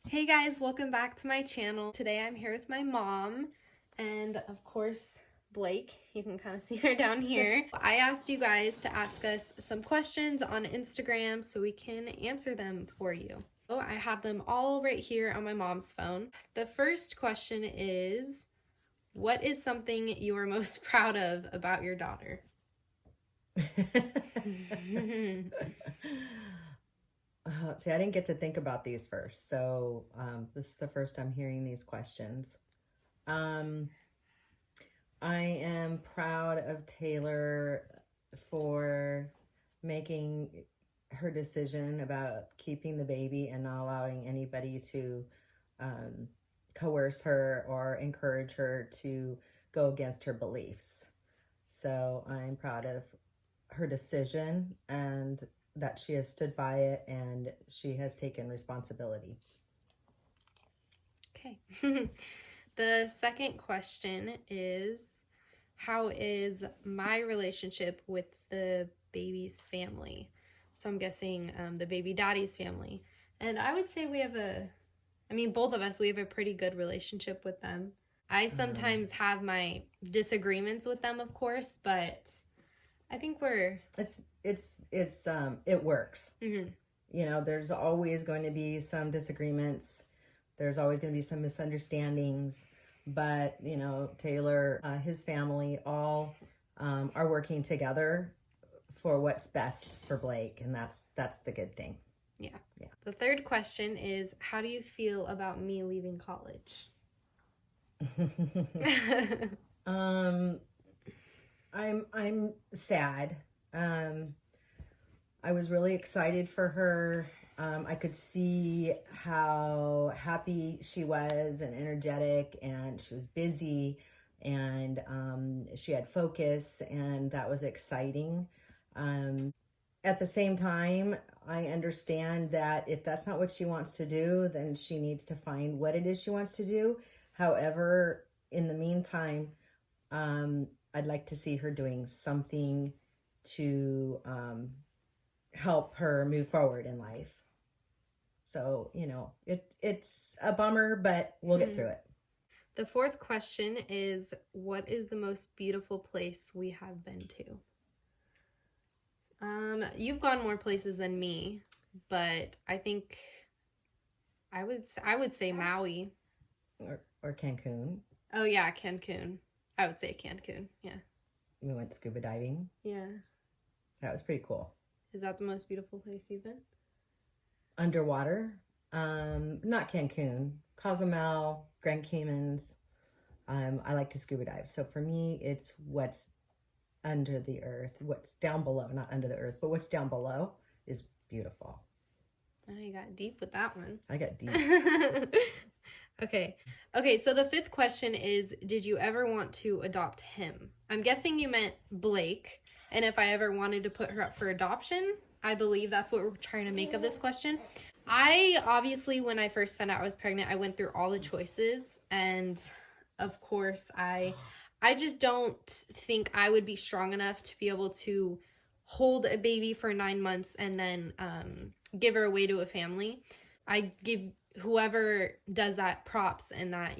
Hey guys, welcome back to my channel. Today I'm here with my mom and of course Blake. You can kind of see her down here. I asked you guys to ask us some questions on Instagram so we can answer them for you. Oh, I have them all right here on my mom's phone. The first question is, what is something you are most proud of about your daughter? See, I didn't get to think about these first, so this is the first I'm hearing these questions. I am proud of Taylor for making her decision about keeping the baby and not allowing anybody to coerce her or encourage her to go against her beliefs. So I'm proud of her decision and that she has stood by it and she has taken responsibility. Okay. The second question is, how is my relationship with the baby's family? So I'm guessing the baby daddy's family. And I would say we have both of us, we have a pretty good relationship with them. I sometimes have my disagreements with them, of course, but I think it works. Mm-hmm. You know, there's always going to be some disagreements. There's always going to be some misunderstandings, but you know, Taylor, his family, all are working together for what's best for Blake, and that's the good thing. Yeah. The third question is, how do you feel about me leaving college? I'm sad. I was really excited for her. I could see how happy she was and energetic, and she was busy, and she had focus, and that was exciting. At the same time, I understand that if that's not what she wants to do, then she needs to find what it is she wants to do. However, in the meantime, I'd like to see her doing something to help her move forward in life. So, you know, it's a bummer, but we'll get through it. The fourth question is, what is the most beautiful place we have been to? You've gone more places than me, but I think I would say Maui. Or Cancun. Oh yeah, Cancun. I would say Cancun, yeah. We went scuba diving. Yeah. That was pretty cool. Is that the most beautiful place you've been? Underwater. Not Cancun. Cozumel, Grand Caymans. I like to scuba dive. So for me, it's what's under the earth. What's down below, not under the earth, but what's down below is beautiful. Oh, you got deep with that one. I got deep. Okay, so the fifth question is, did you ever want to adopt him? I'm guessing you meant Blake, and if I ever wanted to put her up for adoption. I believe that's what we're trying to make of this question. I obviously, when I first found out I was pregnant, I went through all the choices, and of course, I just don't think I would be strong enough to be able to hold a baby for 9 months and then give her away to a family. I give whoever does that props, and that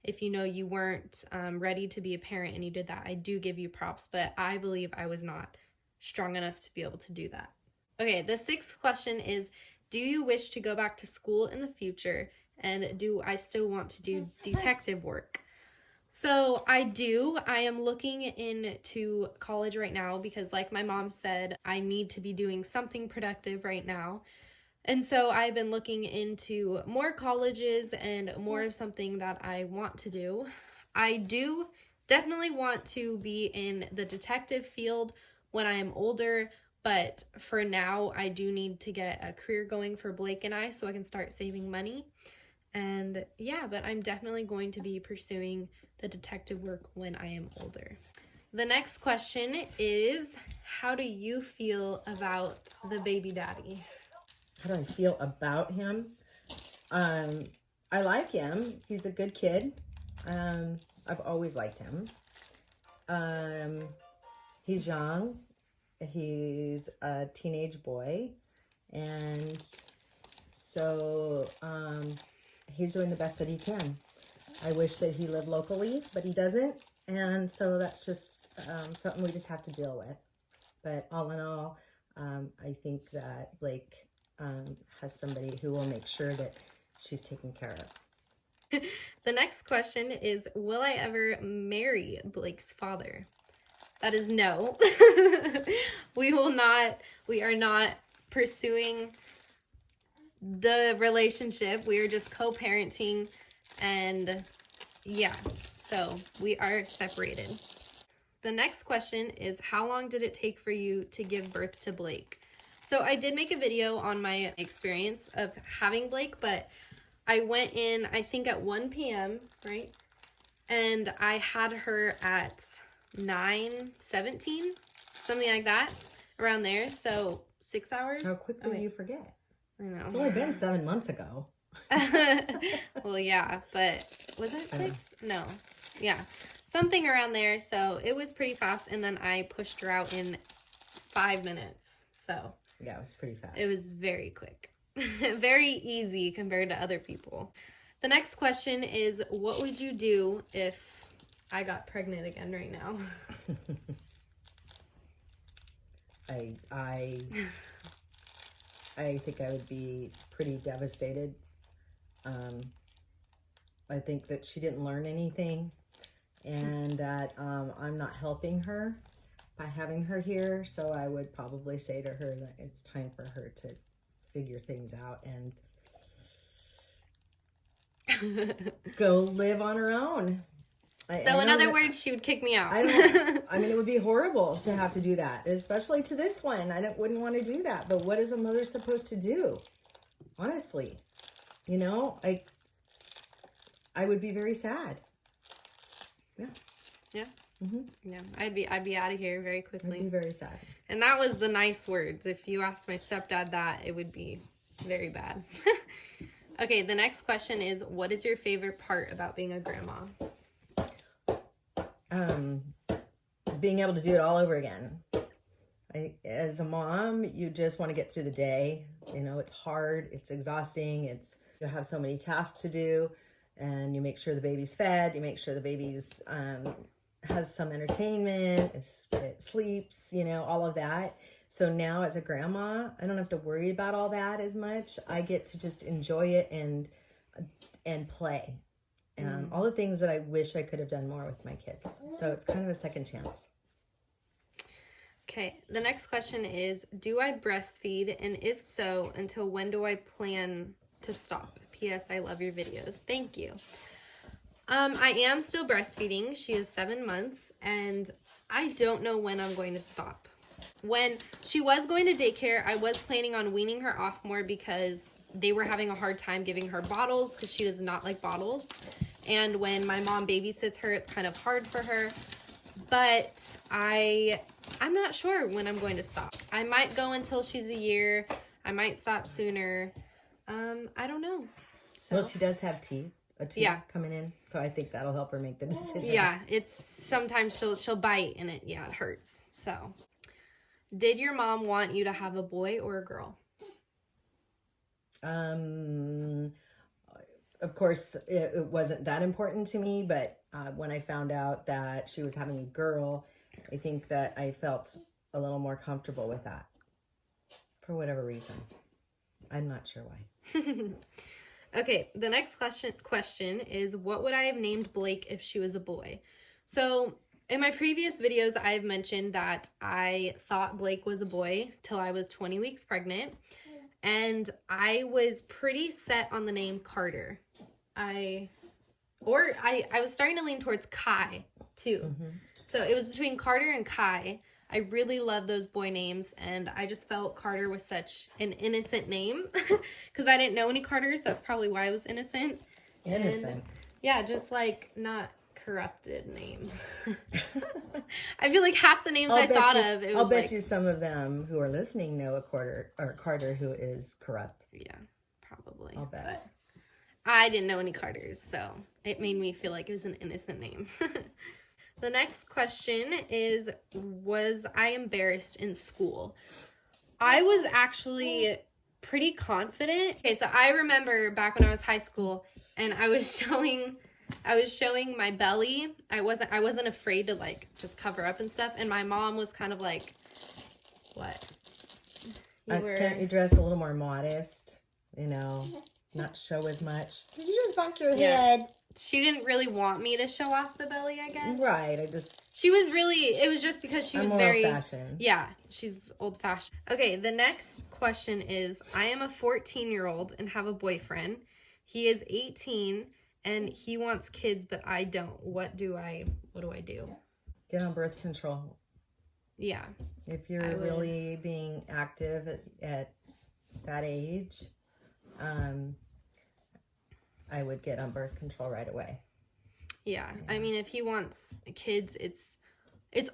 if you know you weren't ready to be a parent and you did that, I do give you props, but I believe I was not strong enough to be able to do that. Okay, the sixth question is, do you wish to go back to school in the future, and do I still want to do detective work? So I do. I am looking into college right now because, like my mom said, I need to be doing something productive right now. And so I've been looking into more colleges and more of something that I want to do. I do definitely want to be in the detective field when I am older, but for now I do need to get a career going for Blake and I so I can start saving money. And yeah, but I'm definitely going to be pursuing the detective work when I am older. The next question is, how do you feel about the baby daddy? How do I feel about him? I like him. He's a good kid. I've always liked him. He's young. He's a teenage boy. And so he's doing the best that he can. I wish that he lived locally, but he doesn't. And so that's just something we just have to deal with. But all in all, I think that Blake has somebody who will make sure that she's taken care of. The next question is, will I ever marry Blake's father? That is no. We are not pursuing the relationship. We are just co-parenting, and yeah, so we are separated. The next question is, how long did it take for you to give birth to Blake? So I did make a video on my experience of having Blake, but I went in, I think at 1 p.m., right? And I had her at 9:17, something like that, around there. So 6 hours. How quickly do you forget? I know. It's only been 7 months ago. Well, yeah, but was it 6? No. Yeah. Something around there. So it was pretty fast. And then I pushed her out in 5 minutes. So yeah, it was pretty fast. It was very quick. Very easy compared to other people. The next question is, what would you do if I got pregnant again right now? I think I would be pretty devastated. I think that she didn't learn anything, and that I'm not helping her by having her here. So I would probably say to her that it's time for her to figure things out and go live on her own. So in other words, she would kick me out. I mean, it would be horrible to have to do that, especially to this one. Wouldn't want to do that. But what is a mother supposed to do? Honestly, you know, I would be very sad. Yeah. Yeah. Mm-hmm. Yeah. I'd be out of here very quickly. I'd be very sad. And that was the nice words. If you asked my stepdad that, it would be very bad. Okay. The next question is, what is your favorite part about being a grandma? Being able to do it all over again. As a mom, you just want to get through the day. You know, it's hard, it's exhausting, you have so many tasks to do, and you make sure the baby's fed, you make sure the baby's has some entertainment, it sleeps, you know, all of that. So now as a grandma, I don't have to worry about all that as much. I get to just enjoy it and play. All the things that I wish I could have done more with my kids. So it's kind of a second chance. Okay, the next question is, do I breastfeed? And if so, until when do I plan to stop? P.S. I love your videos. Thank you. I am still breastfeeding. She is 7 months, and I don't know when I'm going to stop. When she was going to daycare, I was planning on weaning her off more because they were having a hard time giving her bottles because she does not like bottles. And when my mom babysits her, it's kind of hard for her. But I'm not sure when I'm going to stop. I might go until she's a year. I might stop sooner. I don't know. So, well, she does have teeth. A teeth coming in. So I think that'll help her make the decision. Yeah, it's sometimes she'll bite and it hurts. So, did your mom want you to have a boy or a girl? Of course, it wasn't that important to me, but when I found out that she was having a girl, I think that I felt a little more comfortable with that for whatever reason. I'm not sure why. Okay, the next question is, what would I have named Blake if she was a boy? So in my previous videos, I've mentioned that I thought Blake was a boy till I was 20 weeks pregnant. And I was pretty set on the name Carter. I was starting to lean towards Kai too. Mm-hmm. So it was between Carter and Kai. I really love those boy names, and I just felt Carter was such an innocent name because I didn't know any Carters. That's probably why I was innocent. Innocent. And, yeah, just like not corrupted name. I feel like half the names I thought of, it was I'll bet you some of them who are listening know a Carter who is corrupt. Yeah, probably. I'll bet. But I didn't know any Carters, so it made me feel like it was an innocent name. The next question is, was I embarrassed in school? I was actually pretty confident. Okay, so I remember back when I was high school and I was showing my belly. I wasn't afraid to like just cover up and stuff, and my mom was kind of like, what? Can't you dress a little more modest? You know, not show as much. Did you just bump your head? She didn't really want me to show off the belly, I guess. Right. It was just because she was very old-fashioned. Yeah, she's old-fashioned. Okay, the next question is, I am a 14-year-old and have a boyfriend. He is 18 and he wants kids, but I don't. What do I do? Get on birth control. Yeah. If you're really being active at that age, I would get on birth control right away. Yeah. I mean, if he wants kids, it's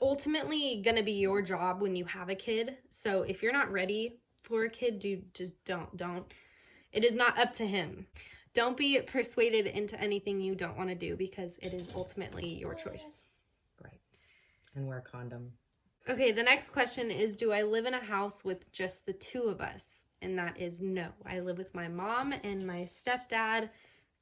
ultimately going to be your job when you have a kid. So if you're not ready for a kid, just don't. It is not up to him. Don't be persuaded into anything you don't want to do because it is ultimately your choice. Right. And wear a condom. Okay, the next question is, do I live in a house with just the two of us? And that is no. I live with my mom and my stepdad,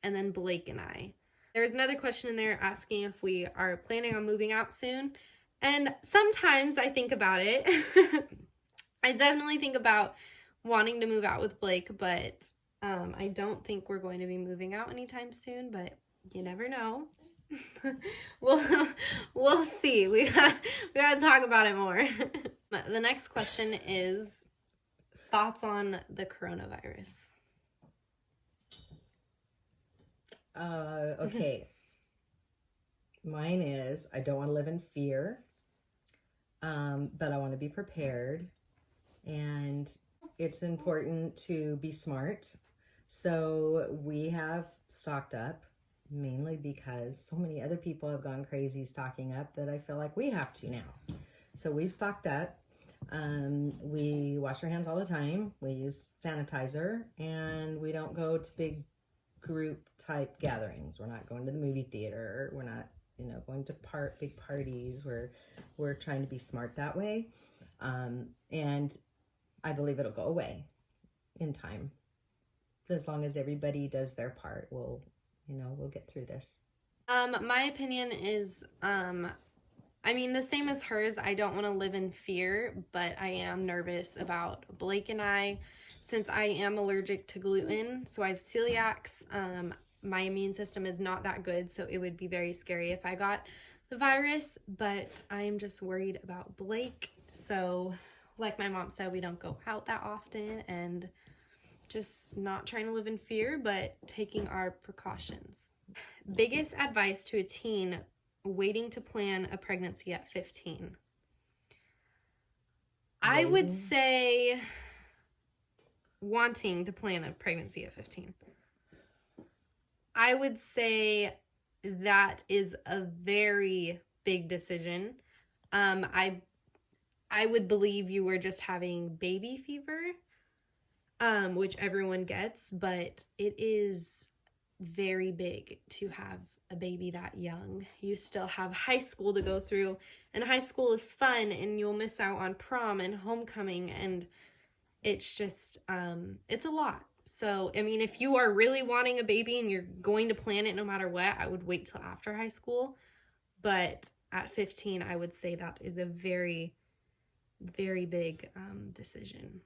and then Blake and I. There's another question in there asking if we are planning on moving out soon. And sometimes I think about it. I definitely think about wanting to move out with Blake, but I don't think we're going to be moving out anytime soon, but you never know. We'll see. We gotta talk about it more. The next question is thoughts on the coronavirus. Okay. Mine is, I don't want to live in fear, but I want to be prepared, and it's important to be smart. So we have stocked up, mainly because so many other people have gone crazy stocking up that I feel like we have to now. So we've stocked up. We wash our hands all the time. We use sanitizer, and we don't go to big group type gatherings. We're not going to the movie theater. We're not, going to big parties. We're trying to be smart that way. And I believe it'll go away in time. As long as everybody does their part, we'll get through this. My opinion is, the same as hers. I don't want to live in fear, but I am nervous about Blake and I, since I am allergic to gluten, so I have celiacs. My immune system is not that good, so it would be very scary if I got the virus, but I'm just worried about Blake. So like my mom said, we don't go out that often, and just not trying to live in fear, but taking our precautions. Biggest advice to a teen waiting to plan a pregnancy at 15. I would say wanting to plan a pregnancy at 15. I would say that is a very big decision. I would believe you were just having baby fever, which everyone gets, but it is very big to have a baby that young. You still have high school to go through, and high school is fun, and you'll miss out on prom and homecoming, and it's just, it's a lot. So, if you are really wanting a baby and you're going to plan it no matter what, I would wait till after high school. But at 15, I would say that is a very, very big decision.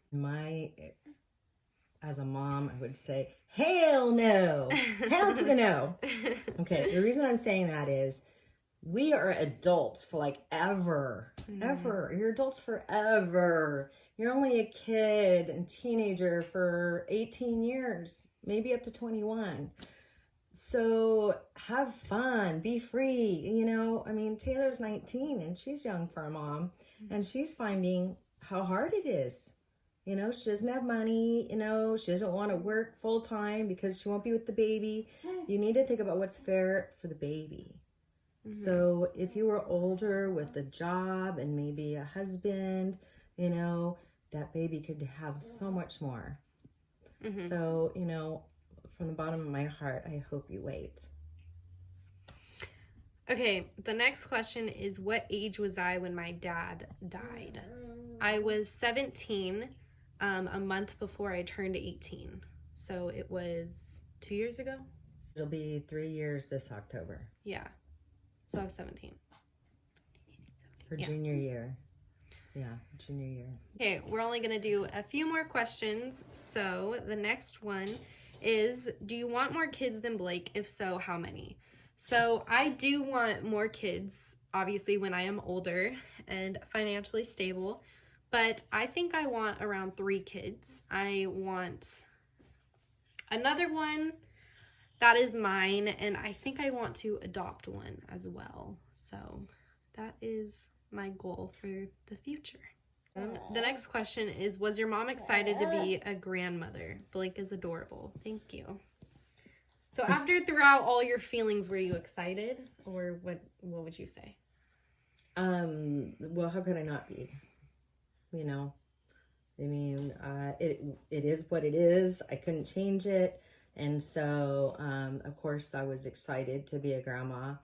As a mom, I would say, hell no. Hell to the no. Okay, the reason I'm saying that is we are adults for ever. Ever. You're adults forever. You're only a kid and teenager for 18 years, maybe up to 21. So have fun, be free. Taylor's 19 and she's young for a mom, and she's finding how hard it is. She doesn't have money, she doesn't want to work full time because she won't be with the baby. You need to think about what's fair for the baby. Mm-hmm. So if you were older with a job and maybe a husband, that baby could have so much more. Mm-hmm. So, from the bottom of my heart, I hope you wait. Okay, the next question is, what age was I when my dad died? I was 17. a month before I turned 18. So it was 2 years ago? It'll be 3 years this October. Yeah. So I was 17. Her Yeah. junior year. Yeah, junior year. Okay, we're only going to do a few more questions. So the next one is, do you want more kids than Blake? If so, how many? So I do want more kids, obviously, when I am older and financially stable. But I think I want around 3 kids. I want another one that is mine, and I think I want to adopt one as well. So that is my goal for the future. The next question is, was your mom excited to be a grandmother? Blake is adorable. Thank you. So throughout all your feelings, were you excited, or what would you say? Well, how could I not be? You know, I mean, it is what it is. I couldn't change it. And so, of course, I was excited to be a grandma.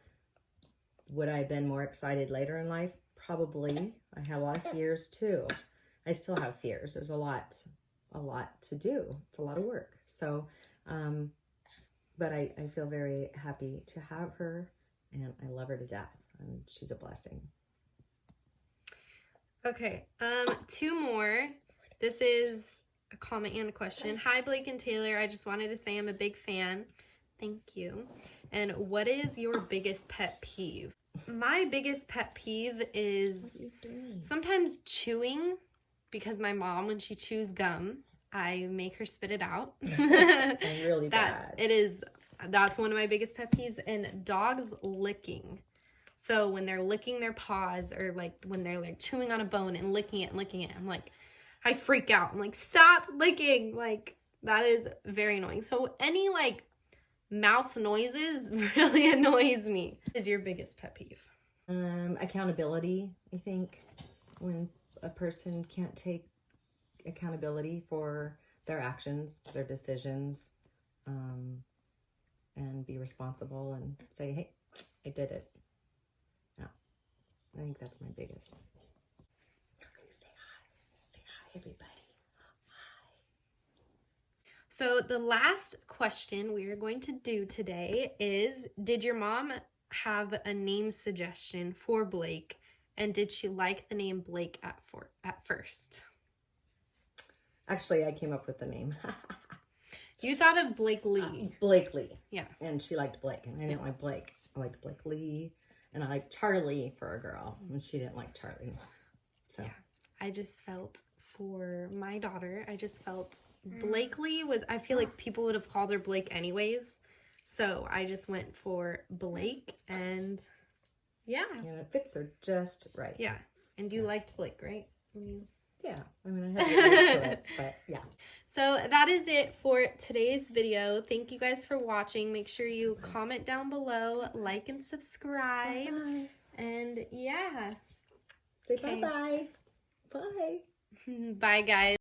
Would I have been more excited later in life? Probably. I had a lot of fears too. I still have fears. There's a lot to do. It's a lot of work. So, but I feel very happy to have her, and I love her to death, and she's a blessing. Okay, 2 more. This is a comment and a question. Hi, Blake and Taylor. I just wanted to say I'm a big fan. Thank you. And what is your biggest pet peeve? My biggest pet peeve is sometimes chewing, because my mom, when she chews gum, I make her spit it out. I'm really bad. That's one of my biggest pet peeves. And dogs licking. So when they're licking their paws, or like when they're like chewing on a bone and licking it, I'm like, I freak out. I'm like, stop licking. Like, that is very annoying. So any like mouth noises really annoys me. What is your biggest pet peeve? Accountability, I think. When a person can't take accountability for their actions, their decisions, and be responsible and say, hey, I did it. I think that's my biggest. Say hi. Say hi, everybody. Hi. So the last question we are going to do today is, did your mom have a name suggestion for Blake, and did she like the name Blake at first? Actually, I came up with the name. You thought of Blake Lee. Blake Lee. Yeah. And she liked Blake, and I didn't like Blake. I liked Blake Lee. And I liked Charlie for a girl, and she didn't like Charlie. So yeah, I just felt for my daughter, Blakely was, I feel like people would have called her Blake anyways. So I just went for Blake, and yeah. And it fits her just right. Yeah. And you liked Blake, right? Yeah. I mean, I had to get used to it, but yeah. So that is it for today's video. Thank you guys for watching. Make sure you comment down below, like and subscribe. Bye. And yeah. Say bye-bye. Bye. Bye, guys.